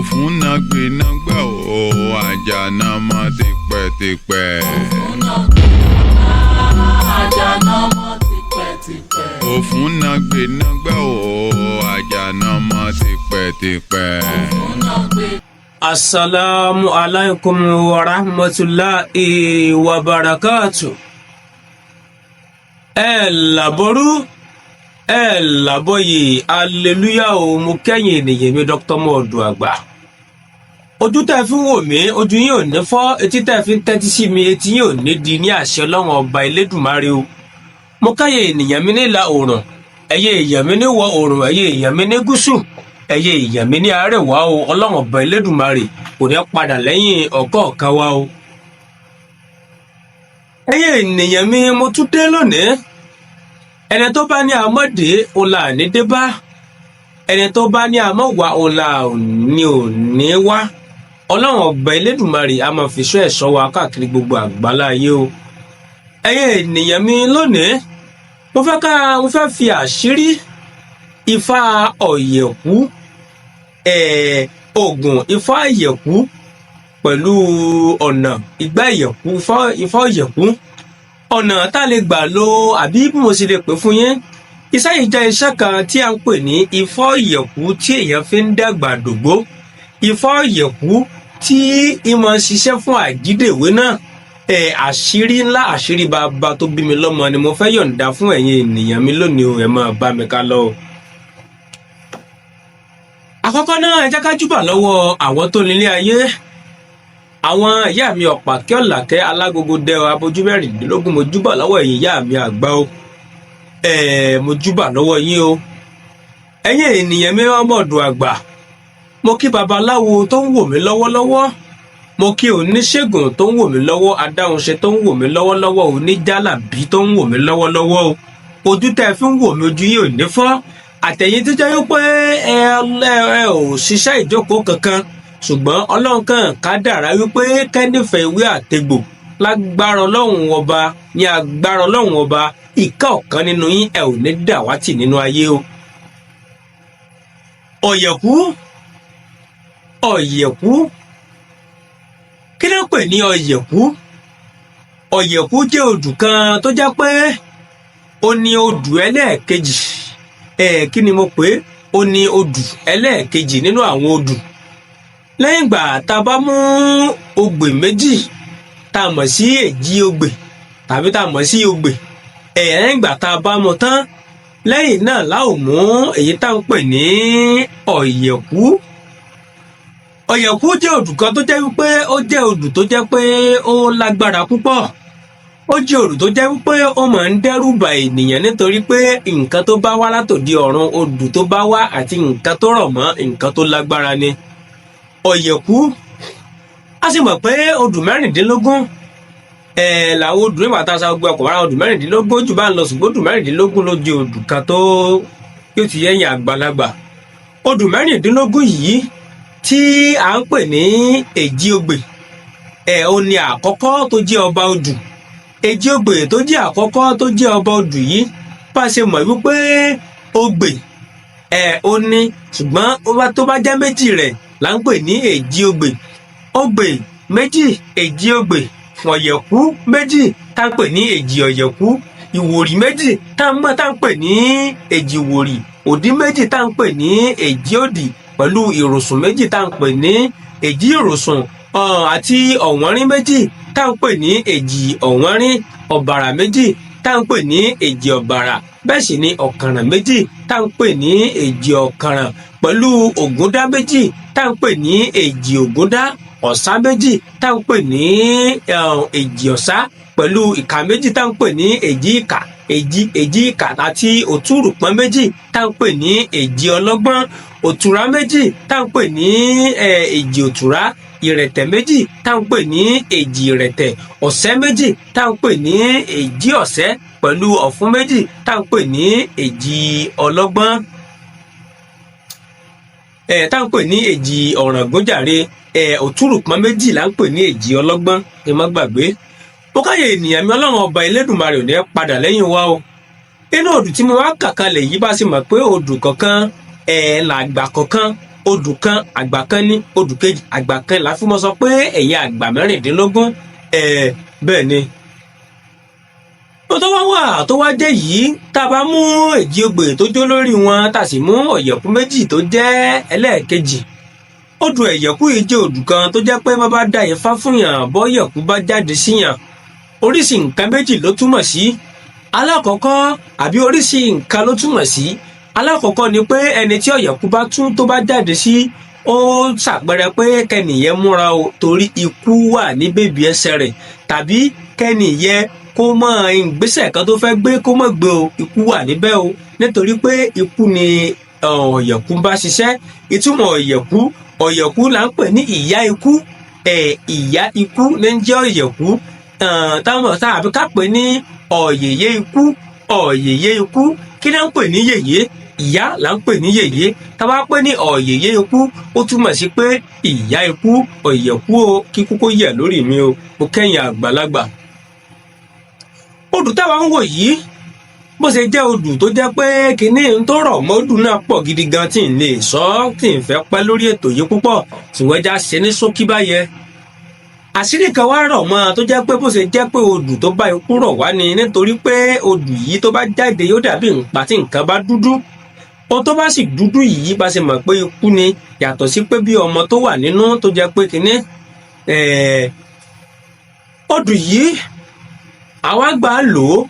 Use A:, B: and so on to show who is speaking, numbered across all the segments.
A: òfúnnagbénagbà o àjànàmọ́ tipẹ́tipẹ́.
B: àjànàmọ́ tipẹ́tipẹ́.
A: òfúnnagbénagbà o àjànàmọ́ tipẹ́tipẹ́.
C: Assalamu alaikum wa rahmatullahi wa barakatuh. Ẹ làbọ̀rú ẹ làbọ̀yè aleluya o mo kẹ́yìn ènìyàn mi Dr. Modu Àgbà. Ojú tẹ́ fi ń wò mí ojú yín ò ní fọ́, etí tẹ́ fi ń tẹ́tí sí mi etí yín ò ní di ní àṣẹ Ọlọ́run ọba Elédùmarè o. Mo kẹ́yìn ènìyàn mi ní ìlà oòrùn, ẹ̀yẹ èèyàn mi ní ìwọ̀ oòrùn, ẹ̀yẹ èèyàn mi ní gúúsù, ẹ̀yẹ èèyàn mi ní àárẹ̀wá o. Ọlọ́run ọba Elédùmarè kò ní padà lẹ́yìn ọ̀kọ̀ọ̀kan wa o. Ẹ̀yẹ ènìyàn mi mo tún dé lónìí. Ẹni tó bá ní àmọ́dé òun là ní dé bá, ẹni tó bá ní àmọ́wá òun là ní ò ní wá. Ọlọ́run ọba Elédùmarè a máa fi ṣọ́ ẹ̀ṣọ́ wa káàkiri gbogbo àgbálá ayé o. Ẹ̀yẹ ènìyàn mi lónìí mo fẹ́ fi àṣírí Ifá Ọ̀yẹ̀kú Ògún Ifá Ọ̀yẹ̀kú pẹ̀lú ọ̀nà Igbá Ọ̀yẹ̀kú Ifá Ọ̀yẹ̀kú ọ̀nà tá a lè gbà lo àbí bí mo sì lè pè fún yín. Iṣẹ́ yìí jẹ́ iṣẹ́ kan tí a ń pè ní Ifá Ọ̀yẹ̀kú tí èèyàn fi ń dàgbà dògbó. Ifá Ọ̀yẹ̀kú tí ìmọ̀ ṣiṣẹ́ fún àjídèwé náà. Àṣírí ńlá àṣírí bàbá tó bí mi lọ́mọ ni mo fẹ́ yọ̀ǹda fún ẹ̀yin ènìyàn mi lónìí o. Ẹ máa bá mi ká lọ. Àkọ́kọ́ náà ẹ jẹ́ ká júbà lọ́wọ́ àwọn tó nílé ayé. Àwọn ìyá mi Ọ̀pàkẹ́ Ọ̀làkẹ́ Alágogo dẹ abojú mẹ́rìndínlógún mo júbà lọ́wọ́ ẹ̀yin ìyá mi àgbà o. Mo júbà lọ́wọ́ yín o. Ẹ̀yin ènìyàn mi Modu Àgbà. Mo kí babaláwo tó ń wò mí lọ́wọ́lọ́wọ́. Mo kí oníṣègùn tó ń wò mí lọ́wọ́, adáhunṣe tó ń wò mí lọ́wọ́lọ́wọ́, oníjàlábí tó ń wò mí lọ́wọ́lọ́wọ́ o. Ojú tẹ́ fi ń wò mí ojú yín ò ní fọ́. Àtẹ̀yin tó jẹ́ wípé ẹ ò ṣiṣẹ́ ìjókòó kankan, ṣùgbọ́n Ọlọ́run kan kádàrá wípé kẹ́nífẹ̀ẹ́ ìwé àtegbò lágbára Ọlọ́run ọba ní agbára Ọlọ́run ọba ìka ọ̀kan nínú yín ẹ ò ní dàwátì nínú ayé o. Ọ̀yẹ̀kú kí ló ń pè ní Ọ̀yẹ̀kú? Ọ̀yẹ̀kú jẹ́ odù kan tó jẹ́ pé ó ní odù ẹlẹ́ẹ̀kejì. Kí ni mo pè é? Ó ní odù ẹlẹ́ẹ̀kejì nínú àwọn odù. Lẹ́yìn ìgbà tá a bá mú ogbè méjì tá a mọ̀ sí èjì ogbè tàbí tá a mọ̀ sí ogbè, lẹ́yìn ìgbà tá a bá mú tán, lẹ́yìn náà la ó mú èyí tá a ń pè ní Ọ̀yẹ̀kú. Ọ̀yẹ̀kú jẹ́ odù kan tó jẹ́ wípé ó jẹ́ odù tó jẹ́ pé ó lágbára púpọ̀. Ó jẹ́ odù tó jẹ́ wípé ó máa ń dẹ́rù bà ènìyàn nítorí pé nǹkan tó bá wá látòdì ọ̀run, odù tó bá wá àti nǹkan tó rọ̀ mọ́ nǹkan tó lágbára ni. Ọ̀yẹ̀kú a sì mọ̀ pé odù mẹ́rìndínlógún làwọn odù nígbà tá a sa gbogbo ọkọ̀ wára odù mẹ́rìndínlógún jù bá ń lọ, ṣùgbọ́n odù mẹ́rìndínlógún ló jẹ́ odù kan tó yóò ti yẹ̀yìn àgbàlagbà. Odù mẹ́rìndínlógún yìí tí à ń pè ní èjì ogbè ó ní àkọ́kọ́ tó jẹ́ ọba odù. Èjì ogbè tó jẹ́ àkọ́kọ́ tó jẹ́ ọba odù yìí bá a ṣe mọ̀ wípé ogbè ó ní, ṣùgbọ́n tó bá jẹ́ méjì rẹ̀ là ń pè ní èjì ogbè. Ogbè méjì èjì ogbè, Ọ̀yẹ̀kú méjì tá ń pè ní èjì Ọ̀yẹ̀kú, ìwòrì méjì tá ń pè ní èjì ìwòrì, òdì méjì tá ń pè ní èjì òdì, pẹ̀lú ìròsùn méjì tá ń pè ní èjì ìròsùn, àti ọ̀wọ́nrín méjì tá ń pè ní èjì ọ̀wọ́nrín, ọ̀bàrà méjì tá ń pè ní èjì ọ̀bàrà, bẹ́ẹ̀ sì ni ọ̀kànràn méjì tá ń pè ní èjì ọ̀kànràn, pẹ̀lú ògúndá méjì tá ń pè ní èjì ògúndá, ọ̀sá méjì tá ń pè ní èjì ọ̀sá, pẹ̀lú ìkà méjì tá ń pè ní èjì ìkà, èjì ìkà àti òtúrùpọ́n méjì tá ń pè ní èjì ọlọ́gbọ́n, òtúrá méjì tá ń pè ní èjì òtúrá, ìrẹ̀tẹ̀ méjì tá ń pè ní èjì ìrẹ̀tẹ̀, ọ̀sẹ́ méjì tá ń pè ní èjì ọ̀sẹ́, pẹ̀lú ọ̀fun méjì tá ń pè ní èjì ọlọ́gbọ́n, tá ń pè ní èjì ọ̀ràngúnjàre, òtúrùpọ́n méjì là ń pè ní èjì ọlọ́gbọ́n. Ẹ má gbàgbé. Mo káyè ènìyàn mi Ọlọ́run ọba Elédùmarè ò ní padà lẹ́yìn wa o. Inú odù tí mo wá kà kalẹ̀ yìí bá sì mọ̀ pé odù kọ̀ọ̀kan làgbà kọ̀ọ̀kan odù kan àgbà kan ní, odù kejì àgbà kan la fi mọ́ sọ pé ẹ̀yà àgbà mẹ́rìndínlógún bẹ́ẹ̀ ni. tó wá wà tó wá jẹ́ yìí tá a bá mú èjì ogbè tó jó lórí wọn tá a sì mú ọ̀yẹ̀kú méjì tó jẹ́ ẹlẹ́ẹ̀kejì. odù ẹ̀yẹ̀kú yìí jẹ́ odù kan tó jẹ́ pé bá bá dá Ifá fún yàn bọ́yẹ̀kú bá jáde síyàn oríṣi nǹkan méjì ló túmọ̀ sí. alákọ̀ọ́kọ́ àbí oríṣi nǹkan ló túmọ̀ sí. alákọ̀ọ́kọ́ ni pé ẹni tí ọ̀yẹ̀kú bá tún tó bá jáde sí ó ṣàpẹẹrẹ pé kẹ́nìyẹn múra o torí ikú wà ní bèbí ẹsẹ̀ rẹ̀ tàbí kẹ́nìyẹn kó mọ ìgbésẹ̀ kan tó fẹ́ gbé kó mọ̀ gbé o ikú wà níbẹ̀ o nítorí pé ikú ni ọ̀yẹ̀kú bá ṣiṣẹ́. ìtumọ̀ ọ̀yẹ̀kú là ń pè ní ìyá ikú ìyá ikú ní ń jẹ́ ọ̀yẹ̀kú táwọn àbí ká pè ní ọ̀yẹ̀yẹ ikú kí ni à ń pè ní yèyé ìyá là ń pè ní yèyé tá a bá pè ní ọ̀yẹ̀yẹ ikú ó túmọ̀ sí pé ìyá ikú ọ̀yẹ̀kú o kíkú kó yẹ̀ lórí mi o mo kẹ́yìn àgbàlagbà. odù táwa ń wò yìí bó ṣe jẹ́ odù tó jẹ́ pé kinní tó rọ̀ mọ́ odù náà pọ̀ gidi gan tí n lè sọ tí n fẹ́ pẹ́ lórí ètò yìí púpọ̀ ṣùgbọ́n ẹja ṣe ní ṣókí báyẹn. àṣírí kan wá rọ̀ mọ́ tó jẹ́ pé bó ṣe jẹ́ pé odù tó bá ikú rọ̀ wá ni nítorí pé odù yìí tó bá jáde yóò dàbí nǹpa tí nǹkan bá dúdú. ohun tó bá sì dúdú yìí bá ṣe mọ̀ pé ikú ni yàtọ̀ sí pé bí ọmọ tó wà nínú tó jẹ́ pé kinní odù yìí àwa gbà á lò ó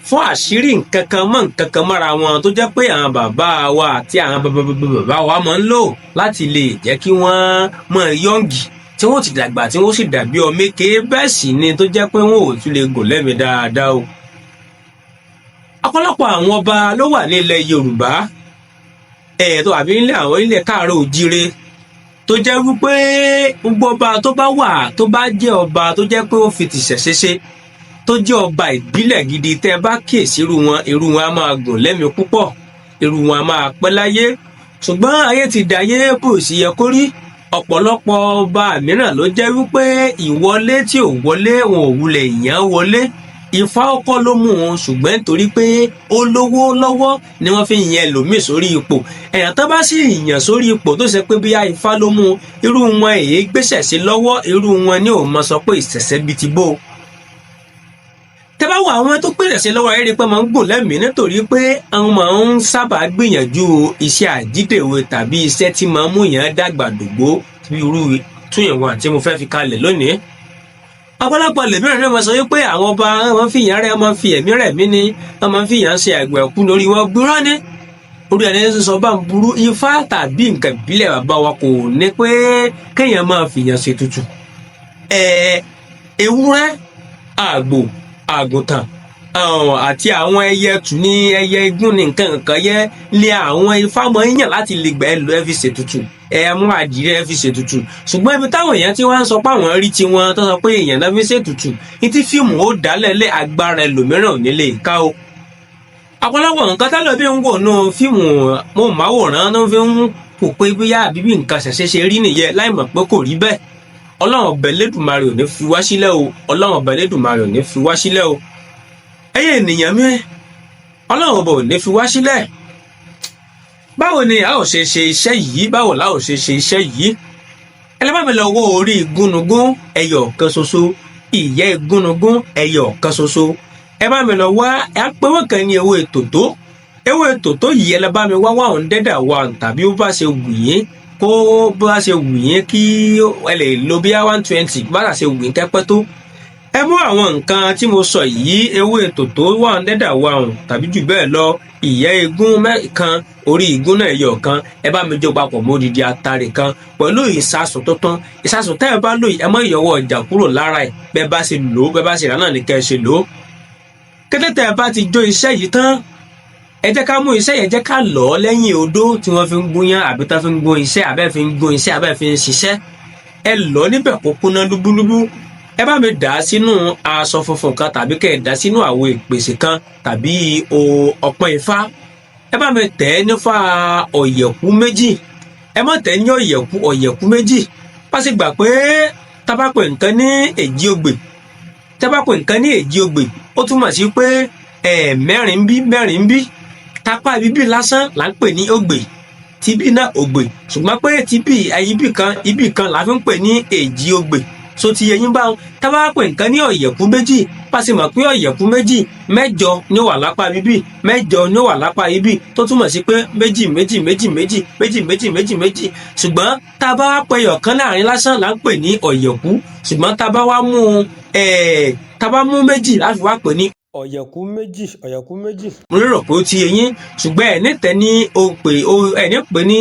C: fún àṣírí nǹkan kan mọ́ nǹkan kan mọ́ra wọn tó jẹ́ pé àwọn bàbá wa àti àwọn bàbá wa máa ń lò láti lè jẹ́ kí wọ́n mọ̀ yọ̀ǹgì tí wọ́n ti dàgbà tí wọ́n sì dàbí ọmọ èké bẹ́ẹ̀ sì ni tó jẹ́ pé wọ́n ò tún lè gùn lẹ́mìí dáadáa o. ọ̀pọ̀lọpọ̀ àwọn ọba ló wà ní ilẹ̀ Yorùbá tó àbí nílẹ̀ àwọn ilẹ̀ Káàárọ̀ Oòjíire tó jẹ́ wípé gbogbo ọba tó bá wà tó bá jẹ́ ọba tó jẹ́ pé ó fi tìṣẹ̀ṣe ṣe tó jẹ́ ọba ìbílẹ̀ gidi tẹ́ bá kíyèsí irú wọn á máa gùn lẹ́mìí púpọ̀ irú wọn á máa pẹ́ láyé ṣùgbọ́n ayé ti dayé bó sì yẹ kó rí ọ̀pọ̀lọpọ̀ ọba mìíràn ló jẹ́ wípé ìwọlé tí ò wọlé wọn ò wulẹ̀ ìyàn wọlé Ifá ọkọ ló mú wọn ṣùgbọ́n nítorí pé ó lówó lọ́wọ́ ni wọ́n fi yan ẹlòmíì sórí ipò ẹ̀yàn tó bá sì yàn sórí ipò tó ṣe pé bí Ifá ló mú irú wọn èyí gbéṣẹ̀ sí lọ́wọ́ irú wọn ni ò mọ sọ pé ìṣẹ̀ṣẹ̀ bíi ti bó tẹ́ bá wo àwọn tó pèsè sí lọ́wọ́ ẹ̀rí pé máa ń gùn lẹ́mìí nítorí pé àwọn máa ń sábà gbìyànjú iṣẹ́ àjídèwe tàbí iṣẹ́ tí máa ń mú yàn dàgbà dògbó bí irú túnyẹ̀wò àti mo fẹ́ fi kalẹ̀ lónìí. ọ̀pọ̀lọpọ̀ lèmíràn náà máa sọ wípé àwọn ọba wọn fi yàn rẹ̀ máa fi ẹ̀mí rẹ̀ mí ni wọ́n máa fi yàn ṣe àgbẹ̀ ẹ̀kú lórí wọn gbúrọ́ ni orí ẹni sọ bá ń burú Ifá tàbí nǹkan ìbílẹ̀ bàbá wa kò ní pé kéèyàn máa fi yàn ṣe tutù. ewúrẹ́ àgbò àgùntàn àti àwọn ẹyẹ tù ní ẹyẹ igún ní nǹkan yẹ lé àwọn Ifá mọ yàn láti lè gbà ẹ lọ ẹ fi ṣètùtù ẹ mú àdìrẹ ẹ fi ṣètùtù ṣùgbọ́n ibi táwọn èèyàn tí wọ́n ń sọ pé àwọn rí tiwọn tó sọ pé èèyàn náà fi ṣètùtù ní tí fíìmù ó dálẹ̀ lé agbára ẹlòmíràn ò ní lè ká o. ọ̀pọ̀lọpọ̀ nǹkan tẹ́lẹ̀ bí ń wò nù fíìmù móhùnmáwòrán ló fi ń kò pé bóyá àbíbí nǹkan ṣẹ̀ṣẹ̀ ṣe rí nìyẹn láì mọ̀ pé kò rí bẹ́ẹ̀ Ọlọ́run ọbẹ̀ lẹ́dùnmarè ò ní fi wá sílẹ̀ o Ọlọ́run ọbẹ̀ lẹ́dùnmarè ò ní fi wá sílẹ̀ o ẹ̀yin ènìyàn mi Ọlọ́run ọbẹ̀ ò ní fi wá sílẹ̀. báwo ni a ò ṣe ṣe iṣẹ́ yìí báwo la ò ṣe ṣe iṣẹ́ yìí ẹlẹ́bàá mi lọ wọ orí igúnnugún ẹyọ kan ṣoṣo ìyẹ́ igúnnugún ẹyọ kan ṣoṣo ẹ bá mi lọ wá ẹ pé wọ́n kàn ní ewé tòtó yìí ẹlẹ́bàá mi wá 101 tàbí ó bá ṣe wù yín kó bá ṣe wù yín kí ẹ lè lo bí 120 bá ṣe wù yín kẹ́pẹ́ tó ẹ mú àwọn nǹkan tí mo sọ yìí ewé tòtó 101 tàbí jù bẹ́ẹ̀ lọ ìyẹ́ igún kan orí igún náà ẹyọ kan ẹ bá mi jó papọ̀ mọ́ odidi atare kan pẹ̀lú ìsasùn tuntun ìsasùn tẹ́ ẹ bá lò ẹ mọ́ ìyọwọ́ ọjà kúrò lára ẹ bẹ́ẹ̀ bá ṣe lò ó bẹ́ẹ̀ bá ṣe rà náà ní kẹ́ ẹ ṣe lò ó kété tẹ́ ẹ bá ti jó iṣẹ́ yìí tán ẹ jẹ́ ká mú iṣẹ́ yẹn jẹ́ ká lọ̀ ọ́ lẹ́yìn odó tí wọ́n fi ń gúnyán àbí tá fi ń gún iṣẹ́ àbẹ́ fi ń gún iṣẹ́ àbẹ́ fi ń ṣiṣẹ́ ẹ lọ̀ ọ́ níbẹ̀ kó kúnná lúbúlúbú ẹ bá mi dà á sínú aṣọ funfun kan tàbí kẹ́ ẹ dà á sínú àwo ìpèsè kan tàbí ọpọ́n ifá ẹ bá mi tẹ̀ ẹ́ nífà ọ̀yẹ̀kú méjì ẹ má tẹ̀ ẹ́ ní ọ̀yẹ̀kú méjì bá sì gbà pé tá bá pè nǹkan ní èjì ogbè ó túmọ̀ sí pé mẹ́rin bí tápá bíbí lásán là ń pè ní ogbè tibí náà ògbè ṣùgbọ́n pé tibí ibì kan la fi ń pè ní èjì ògbè so ti yẹyin báwọn tá bá pè nǹkan ní ọ̀yẹ̀kú méjì pàṣẹ mọ̀ pé ọ̀yẹ̀kú méjì mẹ́jọ ni ó wà lápá bíbí mẹ́jọ ni ó wà lápá ibí tó túmọ̀ sí pé méjì ṣùgbọ́n tá bá wá pè ọ̀kan láàrin lásán là ń pè ní ọ̀yẹ̀kú ṣùgbọ́n tá bá wá mú méjì láti wá pè ní ọ̀yẹ̀kú méjì. mo lérò pé ó ti yẹyin ṣùgbọ́n ẹ̀ nítẹ̀ ní ẹ̀ ní pè ní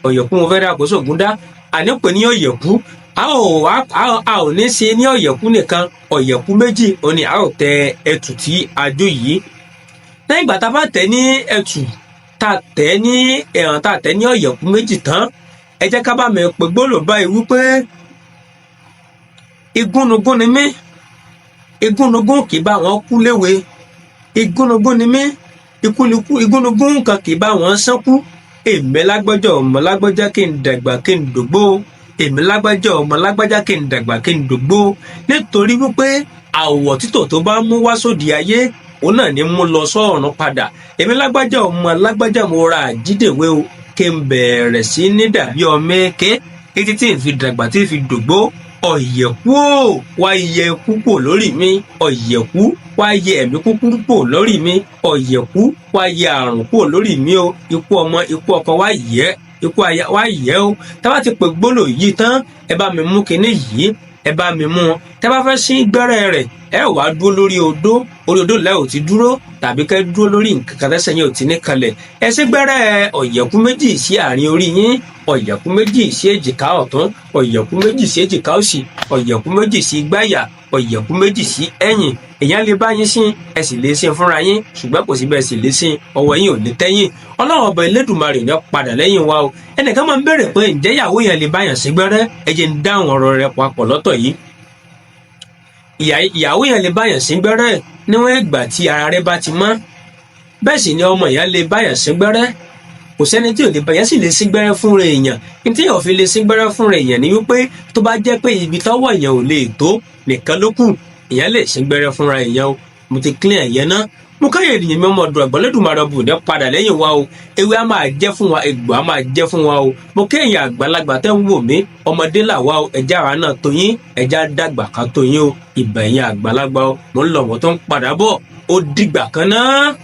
C: ọ̀yẹ̀kú mo fẹ́ dá kó sóògùn dá àní pè ní ọ̀yẹ̀kú a ò ní ṣe ní ọ̀yẹ̀kú nìkan ọ̀yẹ̀kú méjì òní a ò tẹ ẹtù tí a jó yìí lẹ́yìn ìgbà tá a bá tẹ̀ ní ẹtù tá a tẹ̀ ní ọ̀yẹ̀kú méjì tán ẹ jẹ́ ká bá mi pè gbólóhùn báyìí wípé igúnnugún ni mí igúnnugún kì í bá wọn kú léwe igúnnugún ni mí igúnnugún kan kì í bá wọn sánkú èmi lágbájá ọmọ lágbájá kí n dàgbà kí n dògbó èmi lágbájá ọmọ lágbájá kí n dàgbà kí n dògbó nítorí wípé àwọ̀ títò tó bá mú wá sóde ayé òun náà ní mú lọ sọ́ọ̀run padà èmi lágbájá ọmọ lágbájá mo ra àjídèwé o kí n bẹ̀rẹ̀ sí ní dàbí ọmọ èké títí tí n fi dàgbà tí n fi dògbó ọ̀yẹ̀kú o wá yẹ kúkú lórí mi ọ̀yẹ̀kú wá yẹ ẹ̀mí kúkúrú pò lórí mi ọ̀yẹ̀kú wá yẹ àrùn pò lórí mi o ikú ọmọ ikú ọkọ wá yẹ ikú aya wá yẹ o tá bá ti pè gbólóhùn yìí tán ẹ bá mi mú kinní yìí ẹ bá mi mú un tẹ́ bá fẹ́ sí gbẹ́rẹ́ rẹ̀ ẹ wá dúró lórí odó lẹ́ ò ti dúró tàbí kẹ́ dúró lórí nǹkan kan tẹ́sẹ̀ yẹn ò ti ní kalẹ̀ ẹ sí gbẹ́rẹ́ ọ̀yẹ̀kú méjì sí àárín orí yín ọ̀yẹ̀kú méjì sí èjìká ọ̀tún ọ̀yẹ̀kú méjì sí èjìká òsì ọ̀yẹ̀kú méjì sí gbáyà ọ̀yẹ̀kú méjì sí ẹ̀yìn èèyàn lè bá yín sín ẹ sì lè sín fúnra yín ṣùgbọ́n kò sí bẹ́ẹ̀ sì lè sín ọwọ́ yín ò lè tẹ́yìn ọlọ́run ọba Elédùmarè ní padà lẹ́yìn wa o ẹnìkan máa ń béèrè pé ǹjẹ́ ìyàwó yẹn lè báyàn sí gbẹ́rẹ́ ẹ jẹ́ ń dáhùn ọ̀rọ̀ rẹ̀ papọ̀ lọ́tọ̀ yìí ìyàwó yẹn lè báyàn sí gbẹ́rẹ́ níwọ̀n ìgbà tí ara rẹ̀ bá ti mọ́ bẹ́ẹ̀ sì ni ọmọ ìyá lè báyàn sí gbẹ́rẹ́ kò sẹ́ni tí ò lè báyàn sì lè sí gbẹ́rẹ́ fúnra èèyàn ní tí yóò fi lè sí gbẹ́rẹ́ fúnra èèyàn ni wípé tó bá jẹ́ pé ibi tọ́wọ́ èèyàn ò lè tó nìkan ló kù èèyàn lè sí gbẹ́rẹ́ fúnra èèyàn o mo ti clear ẹ̀yẹn náà mo káyọ̀ ènìyàn mi ọmọ ọdún Olódùmarè bù ní padà lẹ́yìn wa o ewé á máa jẹ́ fún wa egbò á máa jẹ́ fún wa o mo kéèyàn àgbàlagbà tẹ́ ń wò mí ọmọdé làwa o ẹja àwa náà tó yín ẹja dàgbà ká tó yín o ìbà ẹ̀yìn àgbàlagbà o mo ń lọ wọ́n tó ń padà bọ̀ ó dìgbà kan náà.